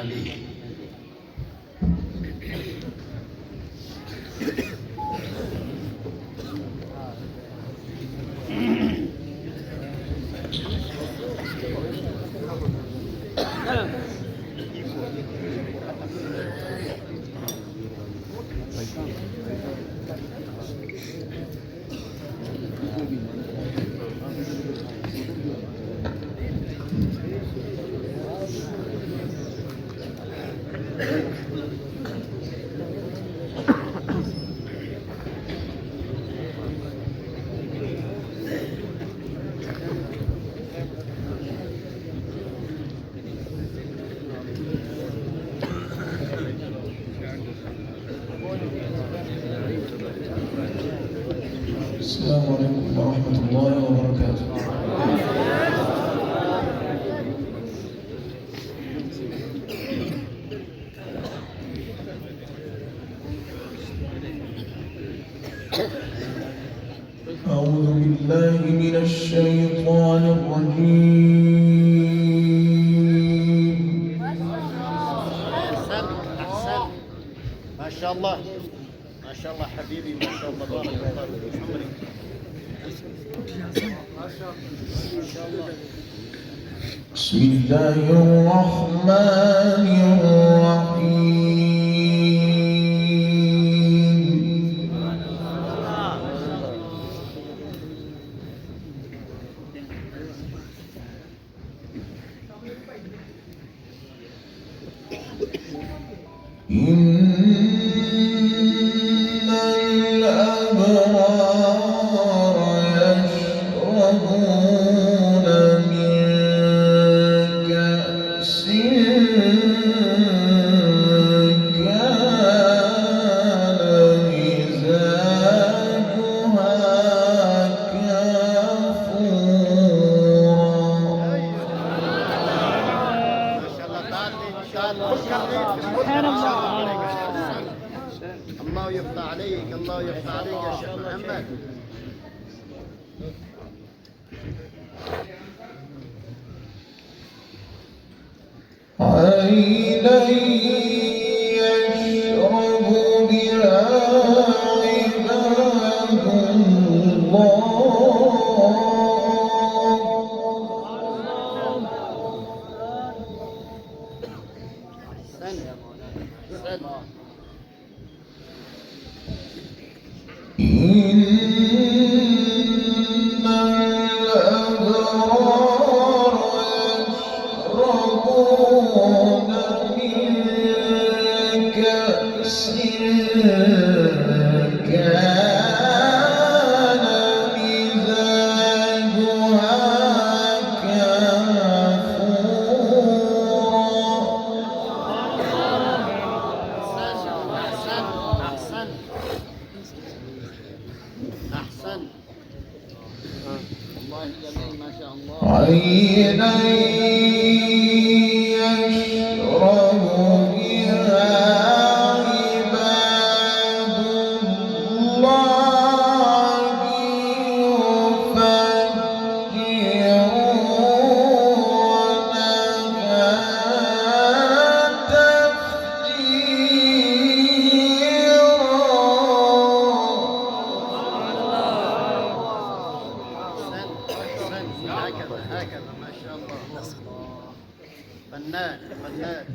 حبيبي. السلام عليكم ورحمة الله وبركاته. أعوذ بالله من الشيطان الرجيم. أحسن. ما شاء الله ما شاء الله حبيبي، ما شاء الله، بارك الله في عمرك. ما شاء الله. بسم الله الرحمن الرحيم. إن الأبرار يشربون من كأس كان مزاجها سبحان الله. الله يفتح عليك، الله يفتح عليك يا شيخ محمد. عينا يشرب بها عباد الله. إن الأبرار يشربون من كأس كان مزاجها أحسن. والله جميل ما شاء الله. عينا يشرب بها عباد الله يفجرونها هكذا ما شاء الله. فنان فنان.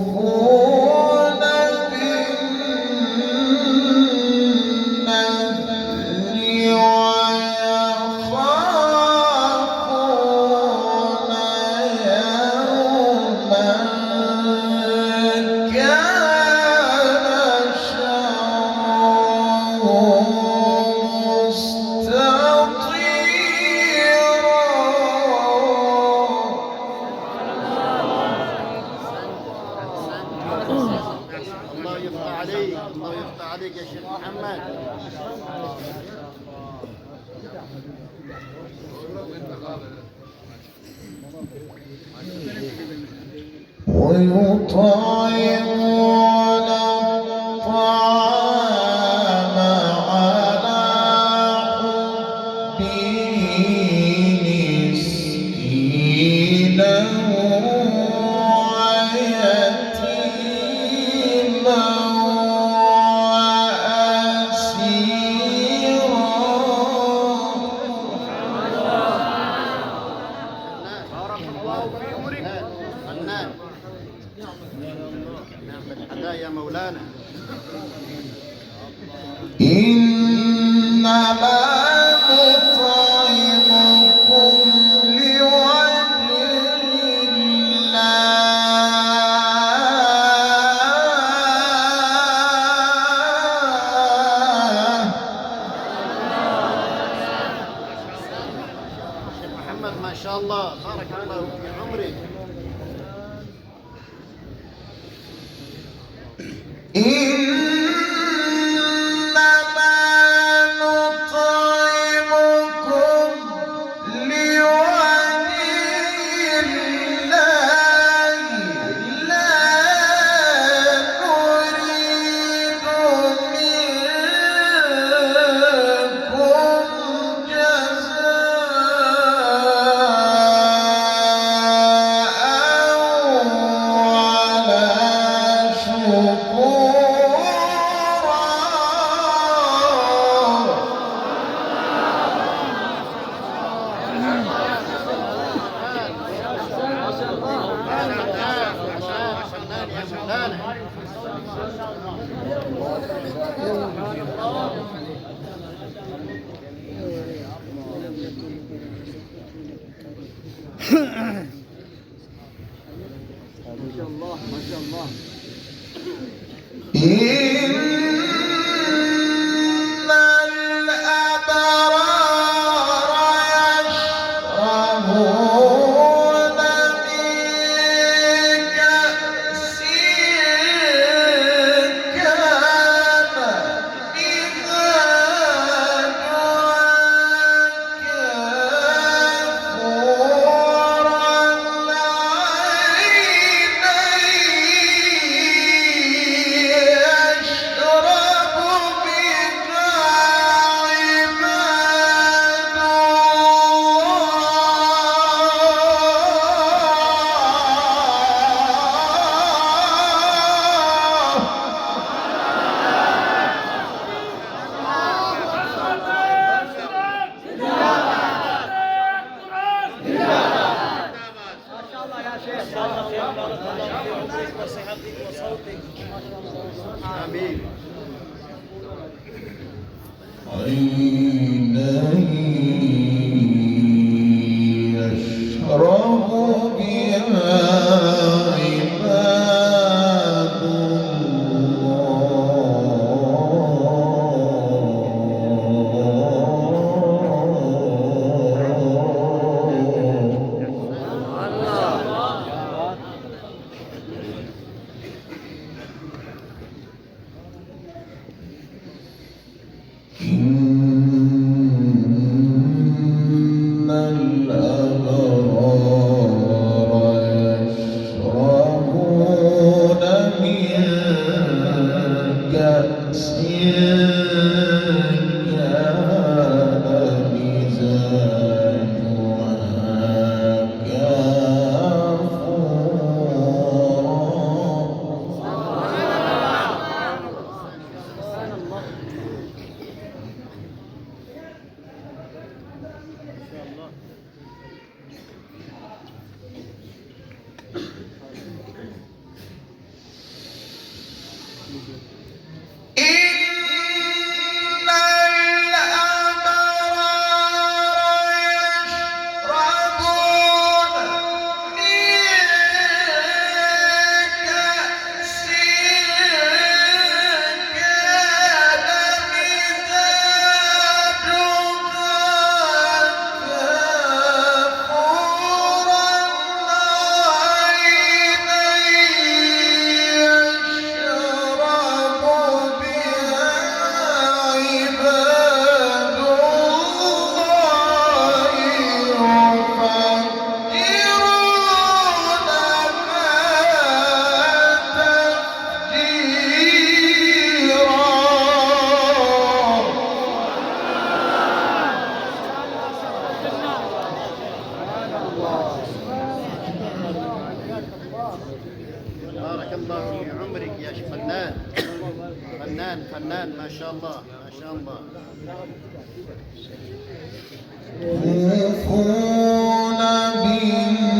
يوفون بالنذر ويخافون يوما كان شره الله يفتح عليك، الله يفتح عليك يا شيخ محمد. ويطعمون الطعام إنما نطعمكم لوجه الله. شيخ محمد ما شاء الله بارك الله في عمرك. إنما نطعمكم لوجه الله لا نريد منكم إن الأبرار يشربون من كأس كان آمين. عينا يشرب بها عباد إن الأبرار يشربون من كأس كان مزاجها إن الأبرار يشربون بارك الله في عمرك يا شيخ فنان. فنان فنان ما شاء الله ما شاء الله. يوفون بالنذر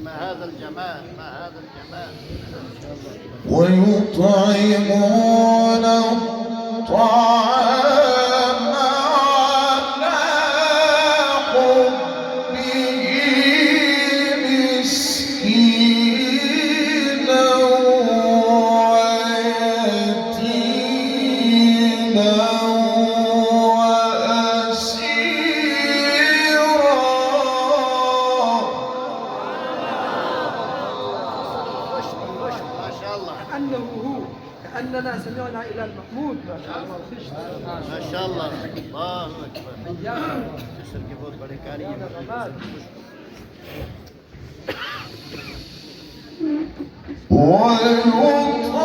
ما هذا الجمال، ما هذا الجمال. ويطعمون الطعام على حبه مسكينا ويتيما ما شاء الله، كأنه هو، كأننا سمعنا إلى المحمود. ما شاء الله. ما شاء الله. الله أكبر. إياكم. جسر की बहुत बड़ी कारीगर है। ويطعمون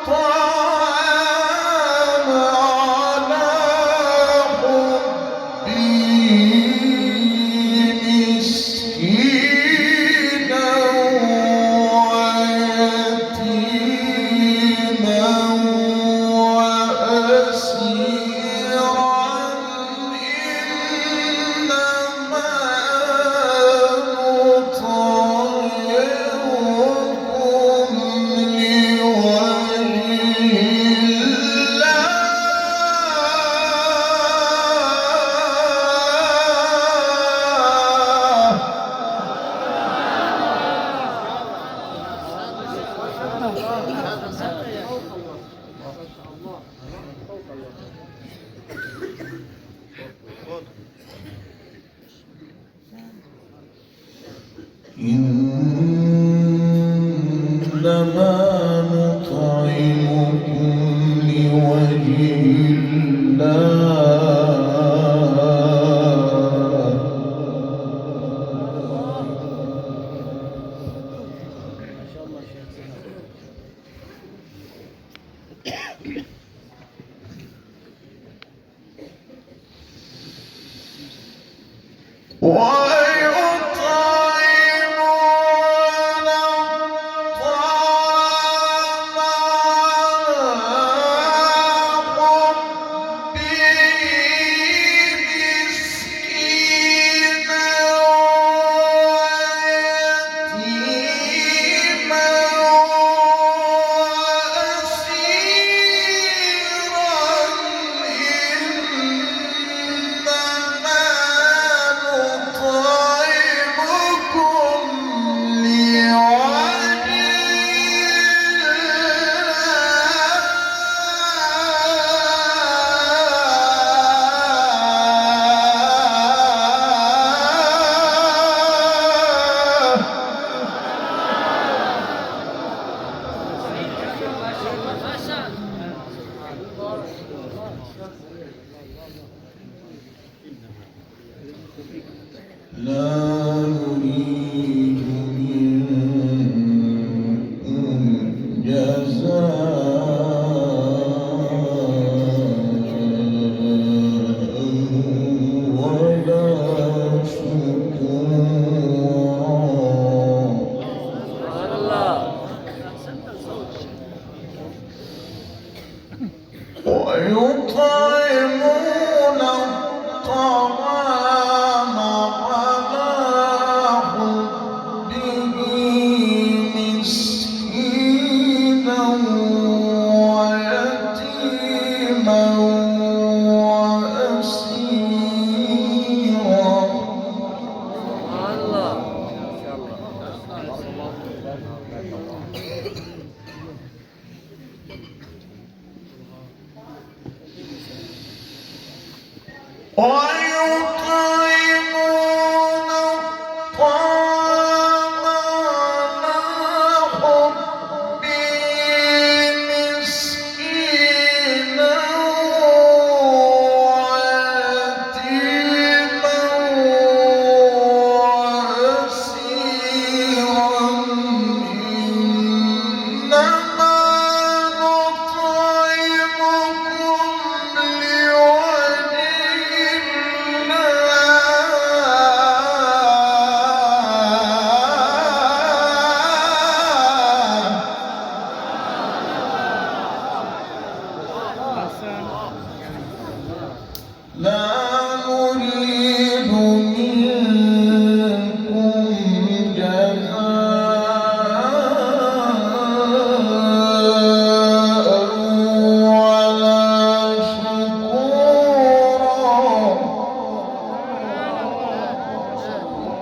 الطعام على حبه مسكينا ويتيما وأسيرا إنما إنما نطعمكم لوجه ويطعمون الطعام على حبه مسكينا ويتيما لا نريد منكم جزاء ولا شكورا ويطعمون الطعام على حبه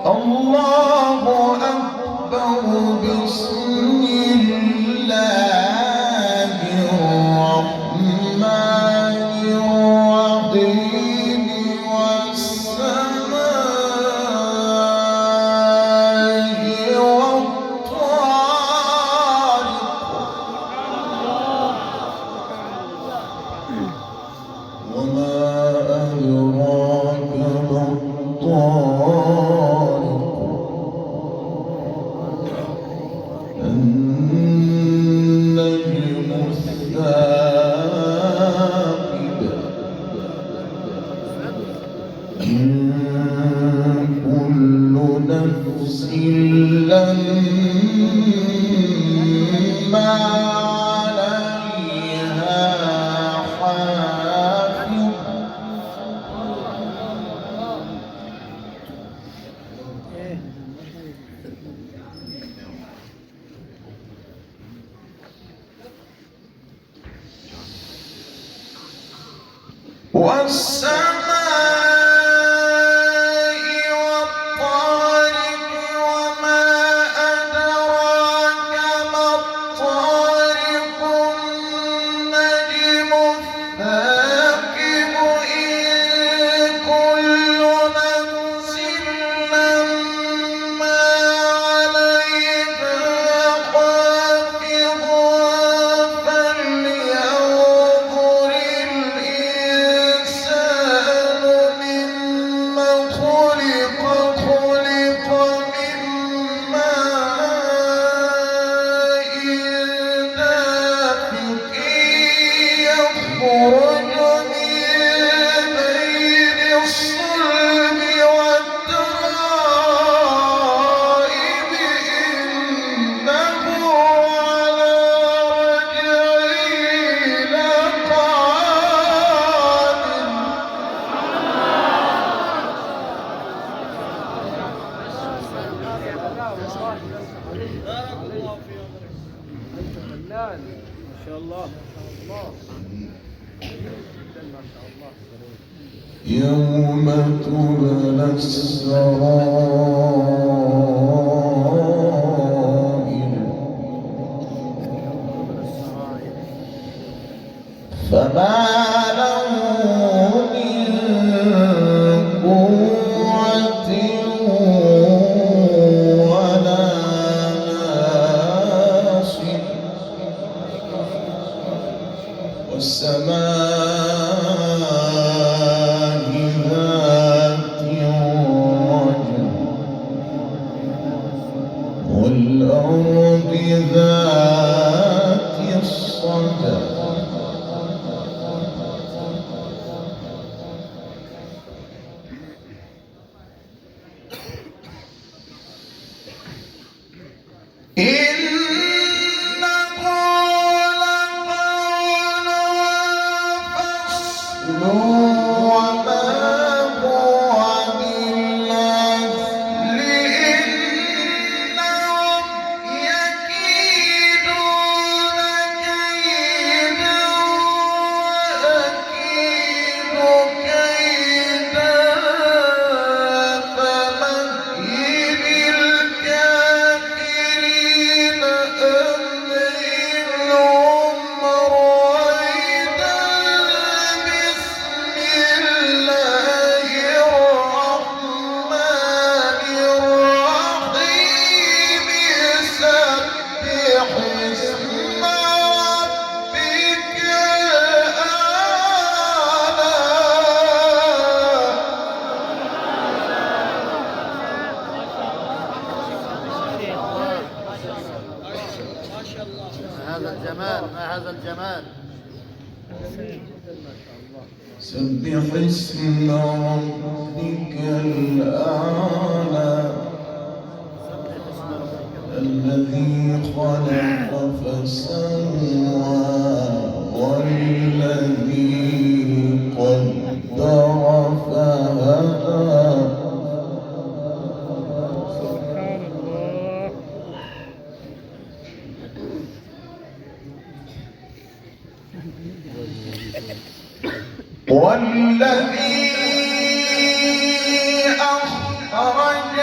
الله أكبر بسم الله الرحمن الرحيم والسماء والطارق وما أدراك ما الطارق النجم الثاقب إن كل نفس لما عليها حافظ والسماء والطارق وما أدراك ما الطارق النجم الثاقب إن كل نفس لما عليها حافظ فلينظر الإنسان مما خلق خلق من ماء دافق يخرج من بين الصلب والترائب إنه على رجعه لقادر فنان ما شاء الله ما شاء الله. يوم تبلى السرائر فما له من قوة ولا ناصر والسماء ذات الرجع والأرض ذات الصدع إنه لقول فصل وما هو بالعزل إنهم يكيدون كيدا وأكيد كيدا فمهل الكافرين أمهلهم رويدا بسم الله الرحمن الرحيم سبح اسم ربك الأعلى ما هذا الجمال، ما هذا الجمال. سبح اسم ربك الأعلى الذي خلق فسوى والذي قدر فهدى والذي أخرج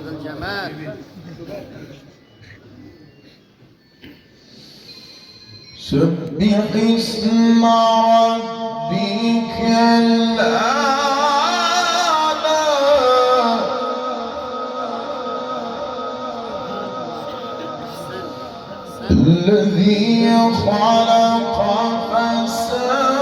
ذا الجمال. سبح اسم ربك الأعلى الذي خلق فسوى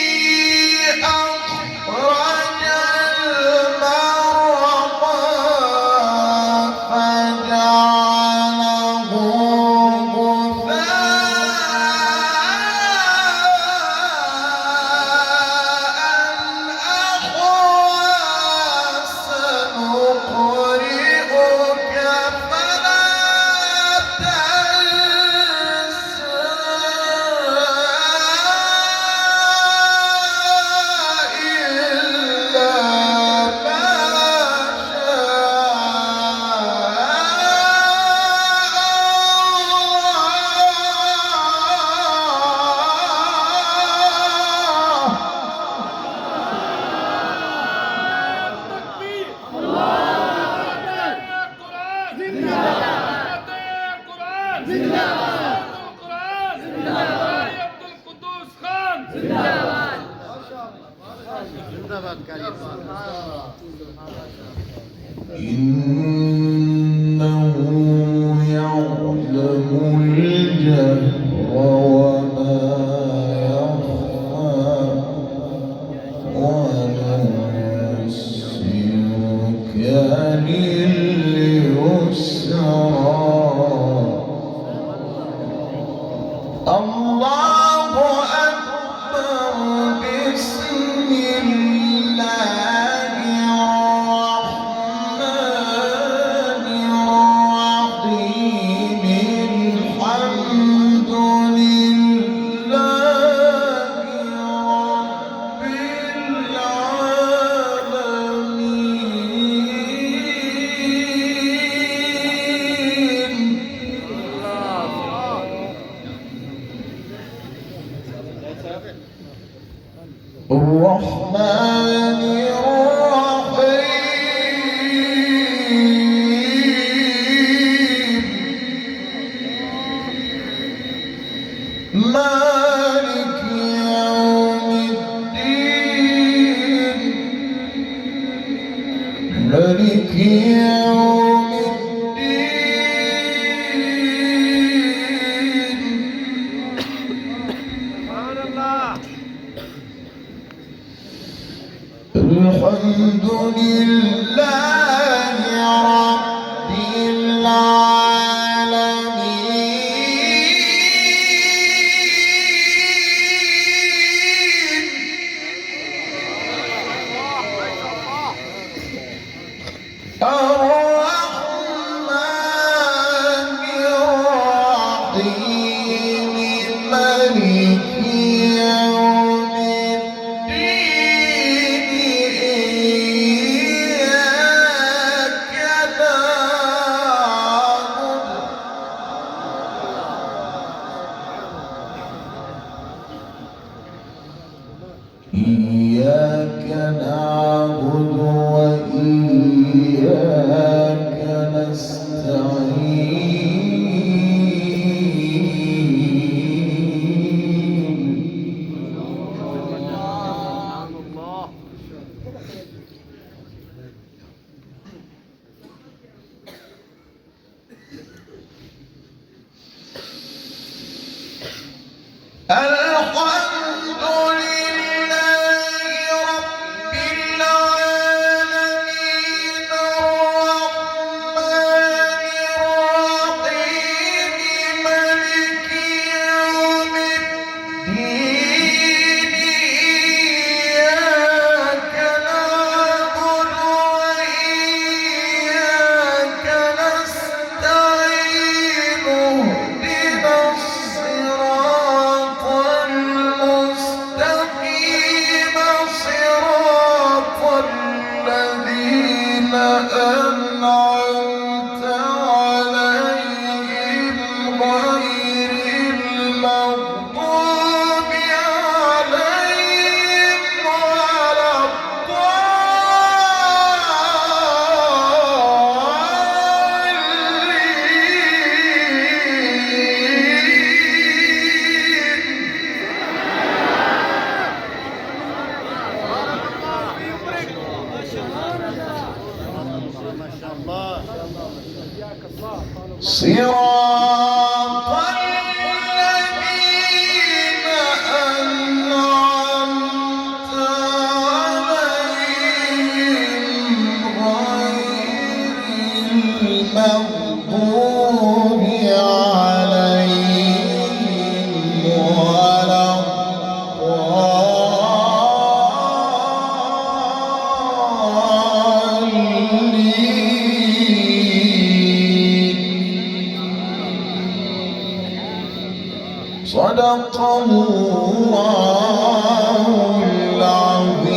والذي أخرج المرعى فجعله غثاء أحوى سنقرئك فلا زندباد كريم. إنه يعلم الجهر وما يخفى ونيسرك لليسرى الله أكبر بسم الله الرحمن الرحيم الحمد لله رب العالمين الرحمن الرحيم مالك يوم الدين مالك يوم الدين سبحان الله. الحمد لله رب العالمين الرحمن الرحيم مالك يوم الدين إياك نعبد وإياك صراط الذين أنعمت عليهم غير المغضوب عليهم ولا الضالين. صدق الله العظيم.